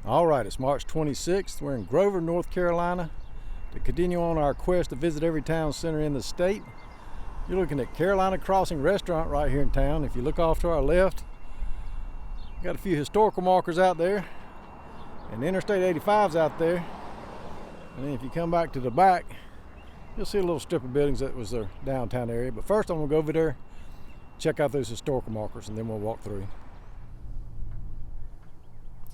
All right, it's March 26th. We're in Grover, North Carolina to continue on our quest to visit every town center in the state. You're looking at Carolina Crossing Restaurant right here in town. If you look off to our left, got a few historical markers out there, and Interstate 85's out there. And then if you come back to the back, you'll see a little strip of buildings that was their downtown area. But first I'm gonna go over there, check out those historical markers, and then we'll walk through.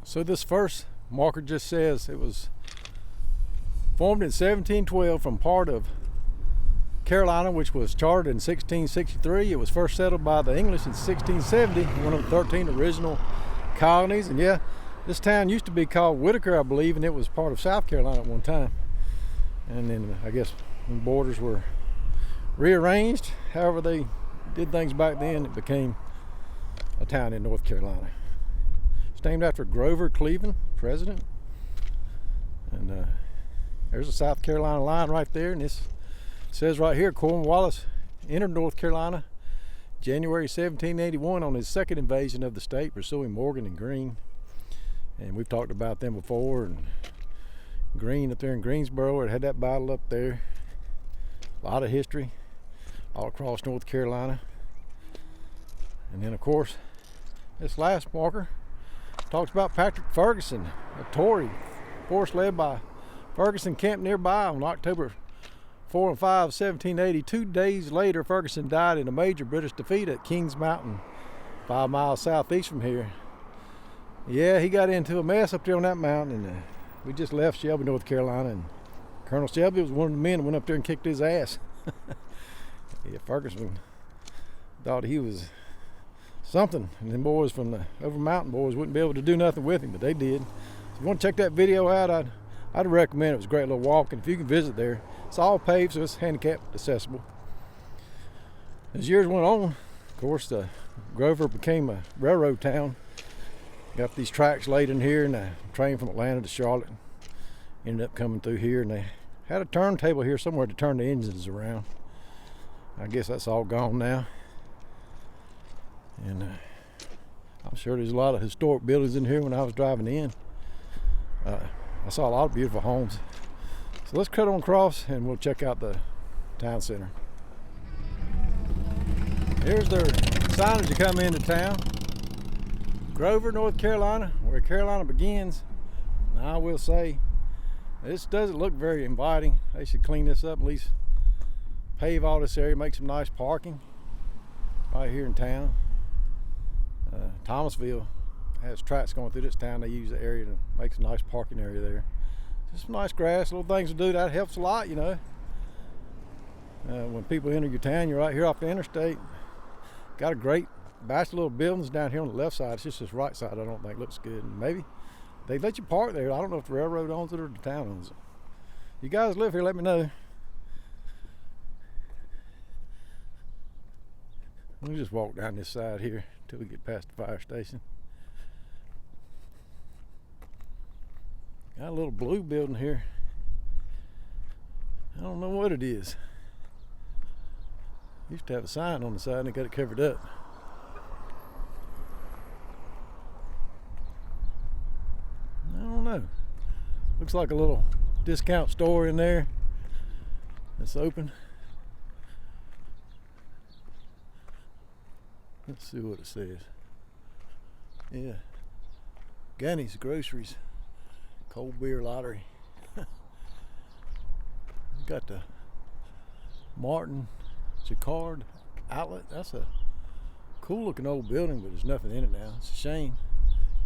So this first marker just says it was formed in 1712 from part of Carolina, which was chartered in 1663. It was first settled by the English in 1670, one of the 13 original colonies. And yeah, this town used to be called Whitaker, I believe, and it was part of South Carolina at one time. And then I guess when borders were rearranged, however they did things back then, it became a town in North Carolina. It's named after Grover Cleveland, president. And there's a South Carolina line right there, and this says right here, Cornwallis entered North Carolina January 1781 on his second invasion of the state, pursuing Morgan and Greene. And we've talked about them before, and Greene up there in Greensboro, it had that battle up there. A lot of history all across North Carolina. And then of course, this last marker talks about Patrick Ferguson, a Tory force led by Ferguson camped nearby on October 4 and 5, 1780. 2 days later, Ferguson died in a major British defeat at Kings Mountain, 5 miles southeast from here. Yeah, he got into a mess up there on that mountain, and we just left Shelby, North Carolina, and Colonel Shelby was one of the men that went up there and kicked his ass. Yeah, Ferguson thought he was something, and them boys from the over mountain boys wouldn't be able to do nothing with him, but they did. If you want to check that video out, I'd recommend it. It was a great little walk, and if you can visit there, it's all paved, so it's handicap accessible. As years went on, of course, Grover became a railroad town. Got these tracks laid in here, and a train from Atlanta to Charlotte ended up coming through here, and they had a turntable here somewhere to turn the engines around. I guess that's all gone now. And I'm sure there's a lot of historic buildings in here when I was driving in. I saw a lot of beautiful homes. So let's cut on across and we'll check out the town center. Here's their sign as you come into town. Grover, North Carolina, where Carolina begins. Now I will say, this doesn't look very inviting. They should clean this up, at least pave all this area, make some nice parking right here in town. Thomasville has tracks going through this town. They use the area to make some nice parking area there. Just some nice grass, little things to do. That helps a lot, you know. When people enter your town, you're right here off the interstate. Got a great batch of little buildings down here on the left side. It's just this right side I don't think looks good. And maybe they let you park there. I don't know if the railroad owns it or the town owns it. You guys live here, let me know. We'll just walk down this side here until we get past the fire station. Got a little blue building here. I don't know what it is. Used to have a sign on the side and they got it covered up. I don't know. Looks like a little discount store in there that's open. Let's see what it says. Yeah. Gunny's Groceries. Cold beer lottery. Got the Martin Jacquard outlet. That's a cool looking old building, but there's nothing in it now. It's a shame.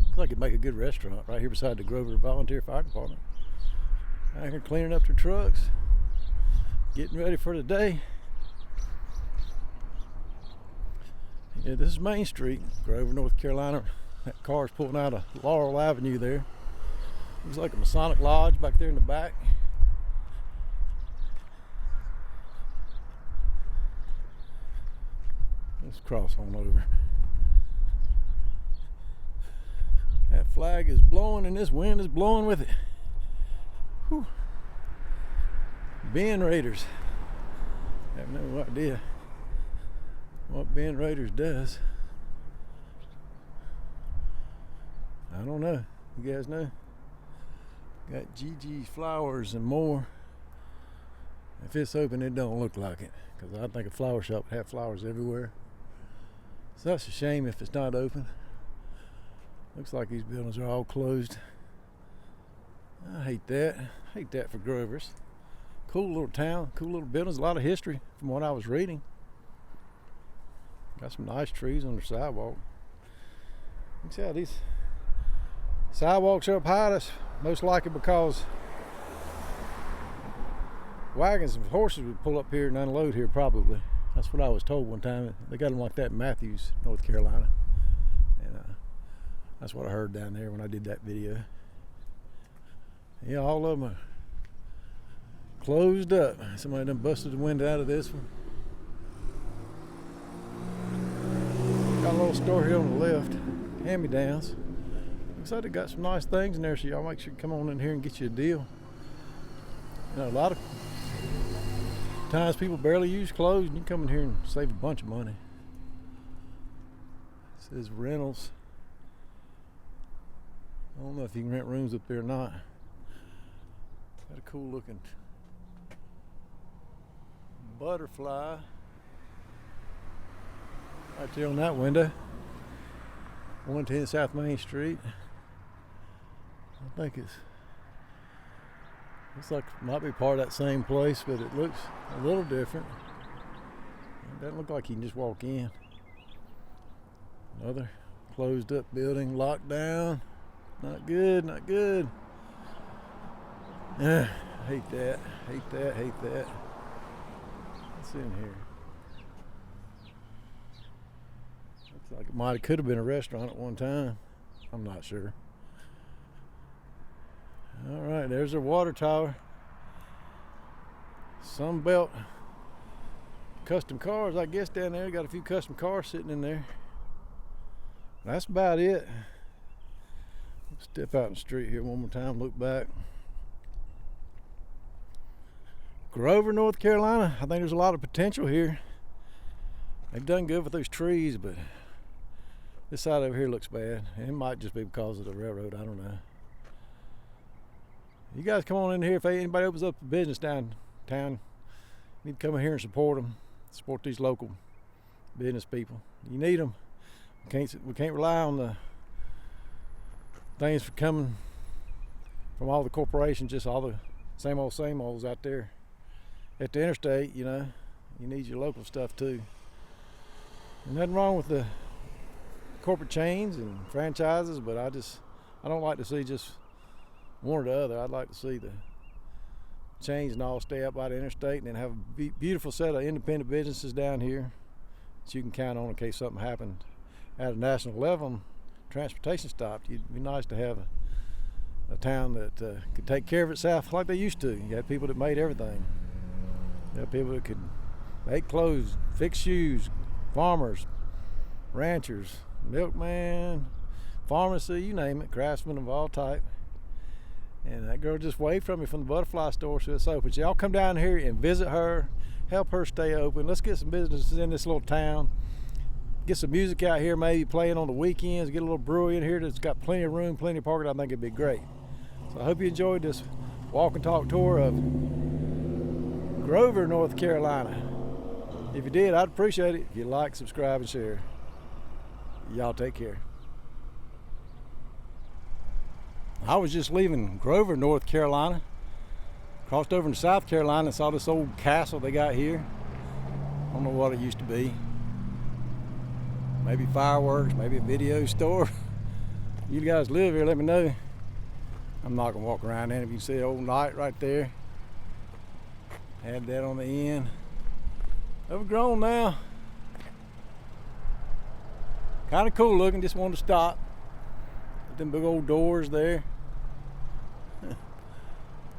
Looks like it'd make a good restaurant right here beside the Grover Volunteer Fire Department. Out here cleaning up their trucks, getting ready for the day. Yeah, this is Main Street, Grover, North Carolina. That car's pulling out of Laurel Avenue there. Looks like a Masonic Lodge back there in the back. Let's cross on over. That flag is blowing and this wind is blowing with it. Whew. Ben Raiders. I have no idea what Ben Raiders does. I don't know. You guys know? Got Gigi's Flowers and More. If it's open, it don't look like it, because I think a flower shop would have flowers everywhere. So that's a shame if it's not open. Looks like these buildings are all closed. I hate that. I hate that for Grovers. Cool little town, cool little buildings, a lot of history from what I was reading. Got some nice trees on the sidewalk. You can see how these sidewalks are up high. That's most likely because wagons and horses would pull up here and unload here probably. That's what I was told one time. They got them like that in Matthews, North Carolina. And that's what I heard down there when I did that video. Yeah, all of them are closed up. Somebody done busted the window out of this one. Got a little store here on the left, hand-me-downs. Looks like they got some nice things in there, so y'all make sure you come on in here and get you a deal. You know, a lot of times people barely use clothes, and you come in here and save a bunch of money. It says rentals. I don't know if you can rent rooms up there or not. Got a cool looking butterfly right there on that window. 110 South Main Street. I think looks like it might be part of that same place, but it looks a little different. It doesn't look like you can just walk in. Another closed up building, locked down. Not good, not good. Hate that, hate that, hate that. What's in here? Looks like it could have been a restaurant at one time. I'm not sure. All right, there's their water tower. Sunbelt custom cars, I guess, down there. Got a few custom cars sitting in there. That's about it. Step out in the street here one more time, look back. Grover, North Carolina. I think there's a lot of potential here. They've done good with those trees, but this side over here looks bad. It might just be because of the railroad, I don't know. You guys come on in here. If anybody opens up a business downtown, you need to come in here and support them. Support these local business people. You need them. We can't rely on the things coming from all the corporations, just all the same olds out there at the interstate. You know, you need your local stuff too. There's nothing wrong with the corporate chains and franchises, but I don't like to see just one or the other. I'd like to see the chains and all stay up by the interstate, and then have a beautiful set of independent businesses down here that you can count on in case something happened at a national level. Transportation stopped. It'd be nice to have a town that could take care of itself like they used to. You had people that made everything. You had people that could make clothes, fix shoes, farmers, ranchers, milkman, pharmacy, you name it, craftsmen of all type. And that girl just waved from me from the butterfly store, so it's open. So y'all come down here and visit her, help her stay open. Let's get some businesses in this little town. Get some music out here, maybe playing on the weekends. Get a little brewery in here that's got plenty of room, plenty of parking. I think it'd be great. So I hope you enjoyed this walk and talk tour of Grover, North Carolina. If you did, I'd appreciate it if you like, subscribe, and share. Y'all take care. I was just leaving Grover, North Carolina. Crossed over into South Carolina and saw this old castle they got here. I don't know what it used to be. Maybe fireworks, maybe a video store. You guys live here, let me know. I'm not gonna walk around in. If you see the old knight right there, had that on the end. Overgrown now. Kind of cool looking, just wanted to stop. With them big old doors there.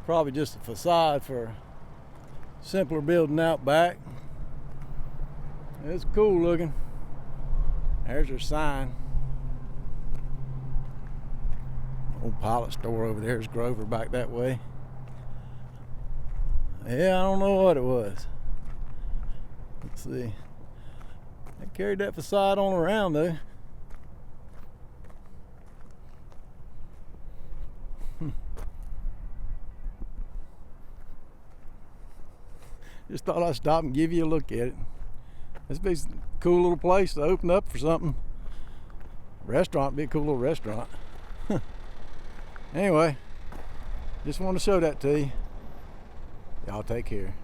Probably just a facade for a simpler building out back. It's cool looking. There's her sign. Old Pilot store over there is Grover back that way. Yeah, I don't know what it was. Let's see. They carried that facade on around though. Just thought I'd stop and give you a look at it. This be a cool little place to open up for something. Restaurant, be a cool little restaurant. Anyway, just want to show that to you. Y'all take care.